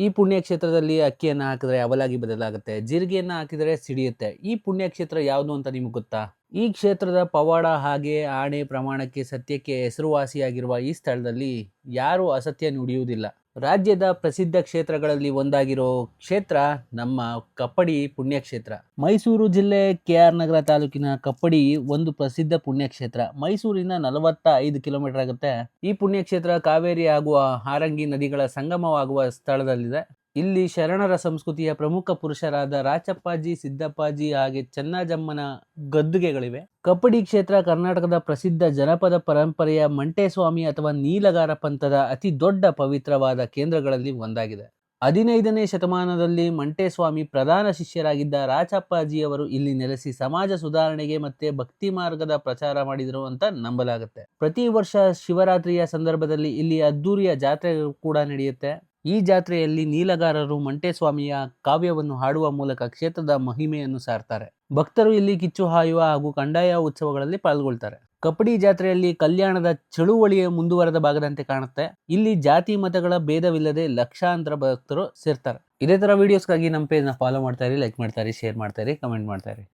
ಈ ಪುಣ್ಯಕ್ಷೇತ್ರದಲ್ಲಿ ಅಕ್ಕಿಯನ್ನು ಹಾಕಿದ್ರೆ ಅವಲಾಗಿ ಬದಲಾಗುತ್ತೆ, ಜೀರಿಗೆಯನ್ನು ಹಾಕಿದರೆ ಸಿಡಿಯುತ್ತೆ. ಈ ಪುಣ್ಯಕ್ಷೇತ್ರ ಯಾವುದು ಅಂತ ನಿಮ್ಗೆ ಗೊತ್ತಾ? ಈ ಕ್ಷೇತ್ರದ ಪವಾಡ ಹಾಗೆ ಆಣೆ ಪ್ರಮಾಣಕ್ಕೆ ಸತ್ಯಕ್ಕೆ ಹೆಸರುವಾಸಿಯಾಗಿರುವ ಈ ಸ್ಥಳದಲ್ಲಿ ಯಾರೂ ಅಸತ್ಯ ನುಡಿಯುವುದಿಲ್ಲ. ರಾಜ್ಯದ ಪ್ರಸಿದ್ಧ ಕ್ಷೇತ್ರಗಳಲ್ಲಿ ಒಂದಾಗಿರೋ ಕ್ಷೇತ್ರ ನಮ್ಮ ಕಪ್ಪಡಿ ಪುಣ್ಯಕ್ಷೇತ್ರ. ಮೈಸೂರು ಜಿಲ್ಲೆ KR ನಗರ ತಾಲೂಕಿನ ಕಪ್ಪಡಿ ಒಂದು ಪ್ರಸಿದ್ಧ ಪುಣ್ಯಕ್ಷೇತ್ರ. ಮೈಸೂರಿನ 45 ಕಿಲೋಮೀಟರ್ ಆಗುತ್ತೆ. ಈ ಪುಣ್ಯಕ್ಷೇತ್ರ ಕಾವೇರಿ ಹಾಗೂ ಹಾರಂಗಿ ನದಿಗಳ ಸಂಗಮವಾಗುವ ಸ್ಥಳದಲ್ಲಿದೆ. ಇಲ್ಲಿ ಶರಣರ ಸಂಸ್ಕೃತಿಯ ಪ್ರಮುಖ ಪುರುಷರಾದ ರಾಚಪ್ಪಾಜಿ, ಸಿದ್ದಪ್ಪಾಜಿ ಹಾಗೆ ಚೆನ್ನಜಮ್ಮನ ಗದ್ದುಗೆಗಳಿವೆ. ಕಪ್ಪಡಿ ಕ್ಷೇತ್ರ ಕರ್ನಾಟಕದ ಪ್ರಸಿದ್ಧ ಜನಪದ ಪರಂಪರೆಯ ಮಂಟೇಸ್ವಾಮಿ ಅಥವಾ ನೀಲಗಾರ ಪಂಥದ ಅತಿ ದೊಡ್ಡ ಪವಿತ್ರವಾದ ಕೇಂದ್ರಗಳಲ್ಲಿ ಒಂದಾಗಿದೆ. 15ನೇ ಶತಮಾನದಲ್ಲಿ ಮಂಟೇಸ್ವಾಮಿ ಪ್ರಧಾನ ಶಿಷ್ಯರಾಗಿದ್ದ ರಾಚಪ್ಪಾಜಿಯವರು ಇಲ್ಲಿ ನೆಲೆಸಿ ಸಮಾಜ ಸುಧಾರಣೆಗೆ ಮತ್ತೆ ಭಕ್ತಿ ಮಾರ್ಗದ ಪ್ರಚಾರ ಮಾಡಿದರು ಅಂತ ನಂಬಲಾಗುತ್ತೆ. ಪ್ರತಿ ವರ್ಷ ಶಿವರಾತ್ರಿಯ ಸಂದರ್ಭದಲ್ಲಿ ಇಲ್ಲಿ ಅದ್ದೂರಿಯ ಜಾತ್ರೆ ಕೂಡ ನಡೆಯುತ್ತೆ. ಈ ಜಾತ್ರೆಯಲ್ಲಿ ನೀಲಗಾರರು ಮಂಟೇಸ್ವಾಮಿಯ ಕಾವ್ಯವನ್ನು ಹಾಡುವ ಮೂಲಕ ಕ್ಷೇತ್ರದ ಮಹಿಮೆಯನ್ನು ಸಾರ್ತಾರೆ. ಭಕ್ತರು ಇಲ್ಲಿ ಕಿಚ್ಚು ಹಾಯುವ ಹಾಗೂ ಕಂದಾಯ ಉತ್ಸವಗಳಲ್ಲಿ ಪಾಲ್ಗೊಳ್ತಾರೆ. ಕಪ್ಪಡಿ ಜಾತ್ರೆಯಲ್ಲಿ ಕಲ್ಯಾಣದ ಚಳುವಳಿಯ ಮುಂದುವರೆದ ಭಾಗದಂತೆ ಕಾಣುತ್ತೆ. ಇಲ್ಲಿ ಜಾತಿ ಮತಗಳ ಭೇದವಿಲ್ಲದೆ ಲಕ್ಷಾಂತರ ಭಕ್ತರು ಸೇರ್ತಾರೆ. ಇದೇ ತರ ವಿಡಿಯೋಸ್ಗಾಗಿ ನಮ್ಮ ಪೇಜ್ನ ಫಾಲೋ ಮಾಡ್ತಾ ಇರಿ, ಲೈಕ್ ಮಾಡ್ತಾ ಇರಿ, ಶೇರ್ ಮಾಡ್ತಾ ಇರಿ, ಕಮೆಂಟ್ ಮಾಡ್ತಾ ಇರಿ.